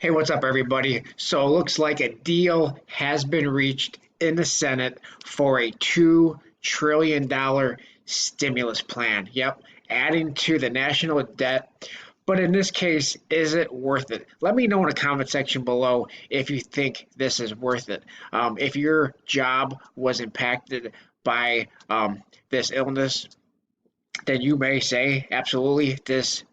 Hey, what's up, everybody? So it looks like a deal has been reached in the Senate for a $2 trillion stimulus plan. Yep, adding to the national debt. But in this case, is it worth it? Let me know in the comment section below if you think this is worth it. If your job was impacted by this illness, then you may say absolutely this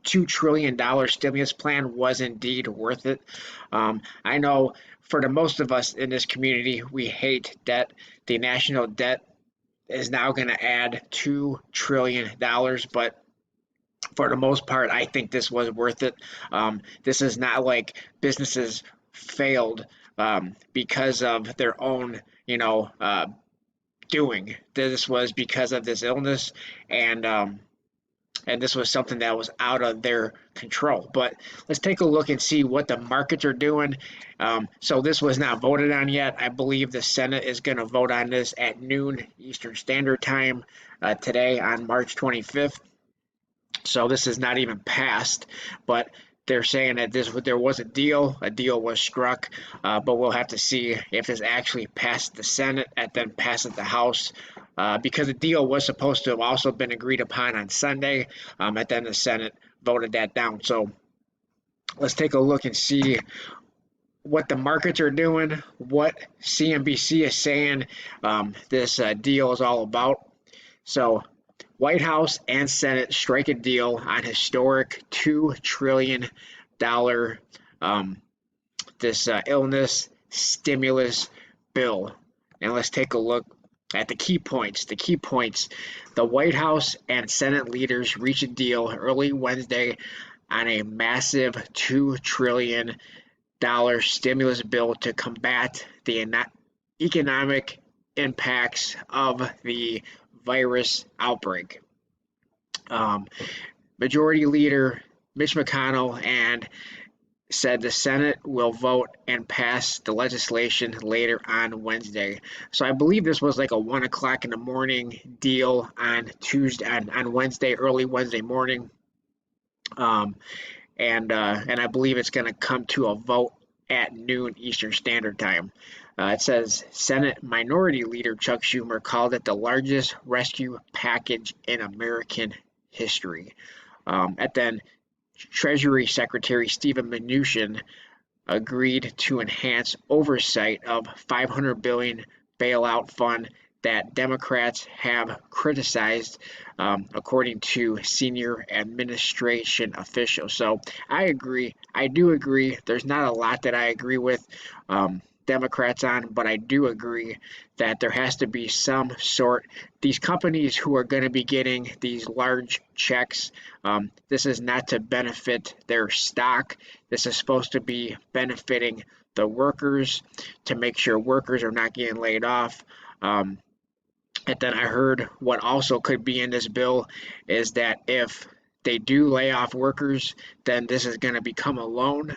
$2 trillion stimulus plan was indeed worth it. I know for the most of us in this community, we hate debt. The national debt is now going to add $2 trillion, but for the most part, I think this was worth it. This is not like businesses failed because of their own, doing. This was because of this illness, and this was something that was out of their control. But let's take a look and see what the markets are doing. So this was not voted on yet. I believe the Senate is going to vote on this at noon Eastern Standard Time today on March 25th. So this is not even passed, but they're saying that there was a deal was struck, but we'll have to see if this actually passed the Senate and then passes the House, because the deal was supposed to have also been agreed upon on Sunday, and then the Senate voted that down. So let's take a look and see what the markets are doing, what CNBC is saying this deal is all about. So White House and Senate strike a deal on historic $2 trillion this illness stimulus bill. And let's take a look at the key points. The White House and Senate leaders reach a deal early Wednesday on a massive $2 trillion stimulus bill to combat the economic impacts of the virus outbreak. Majority Leader Mitch McConnell and said the Senate will vote and pass the legislation later on Wednesday. So I believe this was like a 1 o'clock in the morning deal on Wednesday, early Wednesday morning. And I believe it's going to come to a vote at noon Eastern Standard Time. It says Senate Minority Leader Chuck Schumer called it the largest rescue package in American history. And then Treasury Secretary Steven Mnuchin agreed to enhance oversight of $500 billion bailout fund that Democrats have criticized, according to senior administration officials. So I agree. I do agree. There's not a lot that I agree with Democrats on, but I do agree that there has to be some sort. These companies who are going to be getting these large checks, this is not to benefit their stock. This is supposed to be benefiting the workers, to make sure workers are not getting laid off. And then I heard what also could be in this bill is that if they do lay off workers, then this is going to become a loan.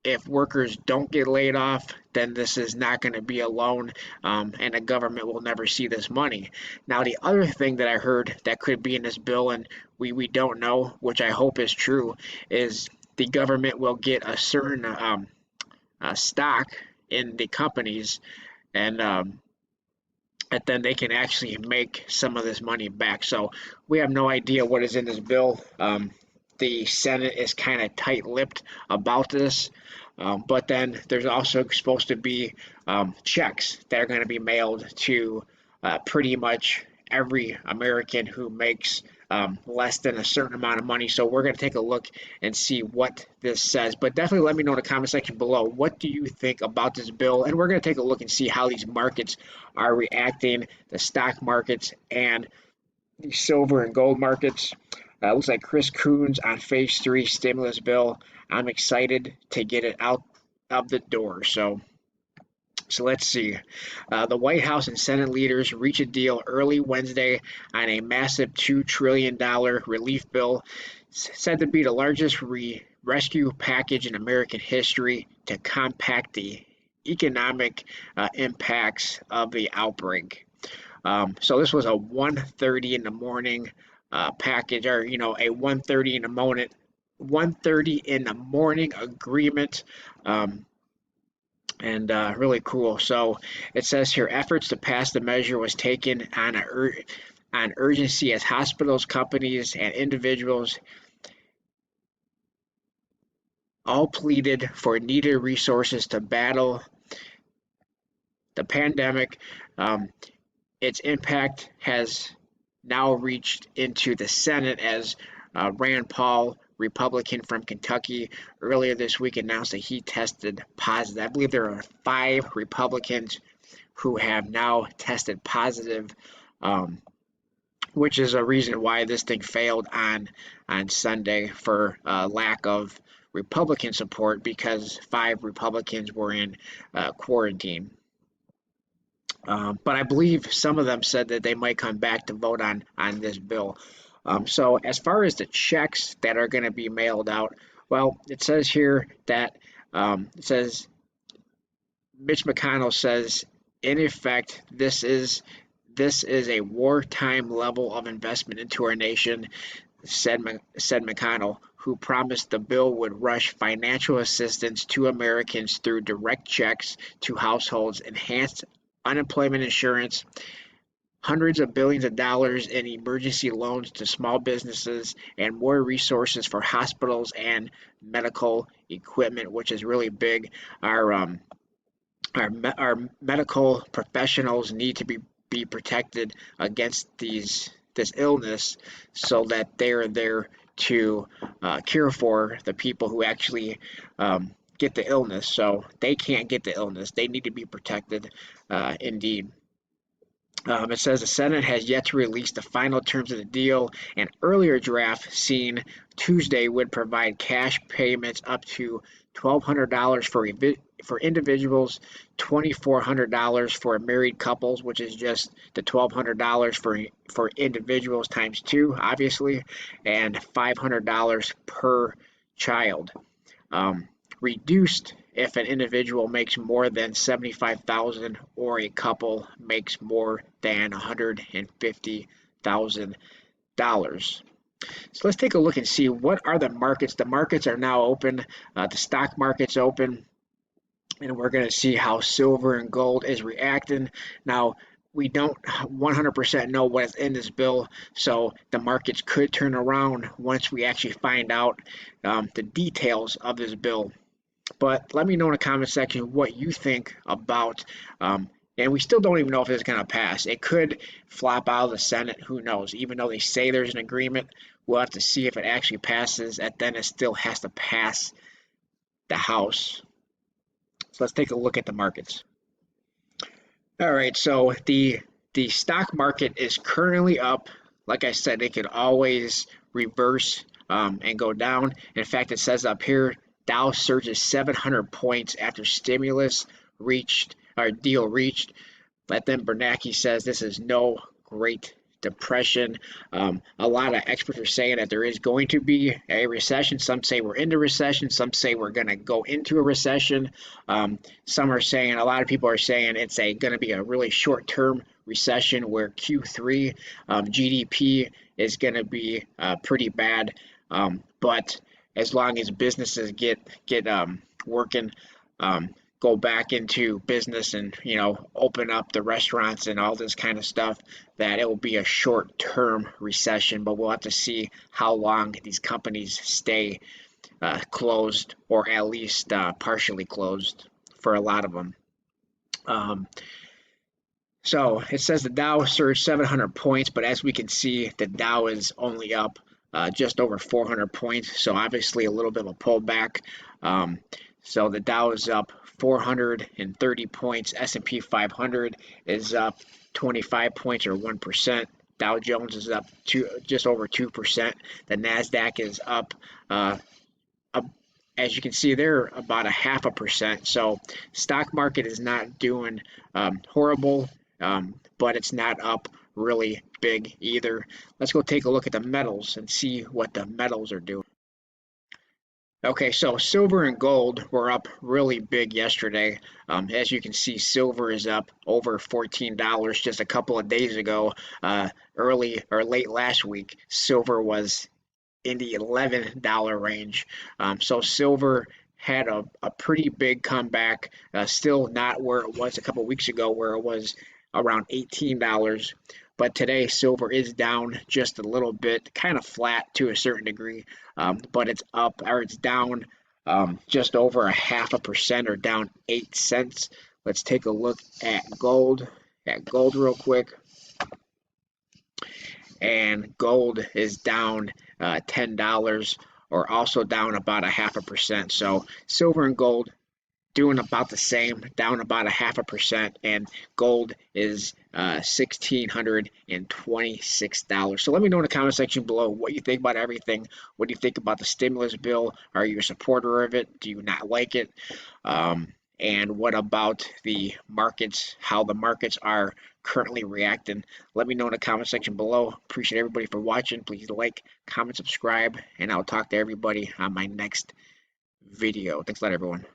If workers don't get laid off, then this is not going to be a loan, and the government will never see this money. Now, the other thing that I heard that could be in this bill, and we don't know, which I hope is true, is the government will get a certain stock in the companies, and then they can actually make some of this money back. So we have no idea what is in this bill. The Senate is kind of tight-lipped about this, but then there's also supposed to be checks that are going to be mailed to pretty much every American who makes less than a certain amount of money. So we're going to take a look and see what this says. But definitely let me know in the comment section below, what do you think about this bill? And we're going to take a look and see how these markets are reacting, the stock markets and the silver and gold markets. Looks like Chris Coons on phase 3 stimulus bill. I'm excited to get it out of the door. So let's see. The White House and Senate leaders reach a deal early Wednesday on a massive $2 trillion relief bill, said to be the largest rescue package in American history to combat the economic impacts of the outbreak. So this was a 1:30 in the morning package, or a 1:30 in the 1:30 in the morning agreement. Um, and really cool. So it says here, efforts to pass the measure was taken on urgency as hospitals, companies, and individuals all pleaded for needed resources to battle the pandemic. Um, its impact has now reached into the Senate as Rand Paul, Republican from Kentucky, earlier this week announced that he tested positive. I believe there are 5 Republicans who have now tested positive, um, which is a reason why this thing failed on Sunday for lack of Republican support because 5 Republicans were in quarantine. But I believe some of them said that they might come back to vote on this bill. So as far as the checks that are going to be mailed out, well, it says here that it says Mitch McConnell says, in effect, this is a wartime level of investment into our nation, said McConnell, who promised the bill would rush financial assistance to Americans through direct checks to households, enhanced unemployment insurance, hundreds of billions of dollars in emergency loans to small businesses, and more resources for hospitals and medical equipment, which is really big. Our medical professionals need to be protected against this illness so that they're there to cure for the people who actually get the illness. So they can't get the illness. They need to be protected indeed. It says the Senate has yet to release the final terms of the deal. An earlier draft seen Tuesday would provide cash payments up to $1,200 for individuals, $2,400 for married couples, which is just the $1,200 for individuals times two, obviously, and $500 per child. Um, Reduced if an individual makes more than 75,000 or a couple makes more than $150,000. So let's take a look and see what are the markets. The markets are now open. The stock market's open, and we're going to see how silver and gold is reacting. Now, we don't 100% know what's in this bill, so the markets could turn around once we actually find out the details of this bill. But let me know in the comment section what you think about, and we still don't even know if it's going to pass. It could flop out of the Senate. Who knows? Even though they say there's an agreement, we'll have to see if it actually passes, and then it still has to pass the House. So let's take a look at the markets. All right, so the stock market is currently up. Like I said, it could always reverse and go down. In fact, it says up here, Dow surges 700 points after stimulus deal reached. But then Bernanke says this is no Great Depression. A lot of experts are saying that there is going to be a recession. Some say we're in the recession. Some say we're going to go into a recession. Some are saying, a lot of people are saying it's going to be a really short-term recession where Q3 GDP is going to be pretty bad. But as long as businesses get working, go back into business and open up the restaurants and all this kind of stuff, that it will be a short-term recession. But we'll have to see how long these companies stay closed, or at least partially closed for a lot of them. So it says the Dow surged 700 points, but as we can see, the Dow is only up just over 400 points. So obviously a little bit of a pullback. So the Dow is up 430 points. S&P 500 is up 25 points, or 1%. Dow Jones is up just over 2%. The NASDAQ is up, as you can see there, about 0.5%. So stock market is not doing horrible, but it's not up really big either. Let's go take a look at the metals and see what the metals are doing. Okay, so silver and gold were up really big yesterday. As you can see, silver is up over $14 just a couple of days ago. Early or late last week, silver was in the $11 range. So silver had a pretty big comeback, still not where it was a couple weeks ago, where it was around $18. But today, silver is down just a little bit, kind of flat to a certain degree, but it's up or it's down just over a 0.5% or down 8 cents. Let's take a look at gold. At gold, real quick, and gold is down $10 or also down about a 0.5%. So silver and gold doing about the same, down about a 0.5%, and gold is $1,626. So let me know in the comment section below what you think about everything. What do you think about the stimulus bill? Are you a supporter of it? Do you not like it? And what about the markets, how the markets are currently reacting? Let me know in the comment section below. Appreciate everybody for watching. Please like, comment, subscribe, and I'll talk to everybody on my next video. Thanks a lot, everyone.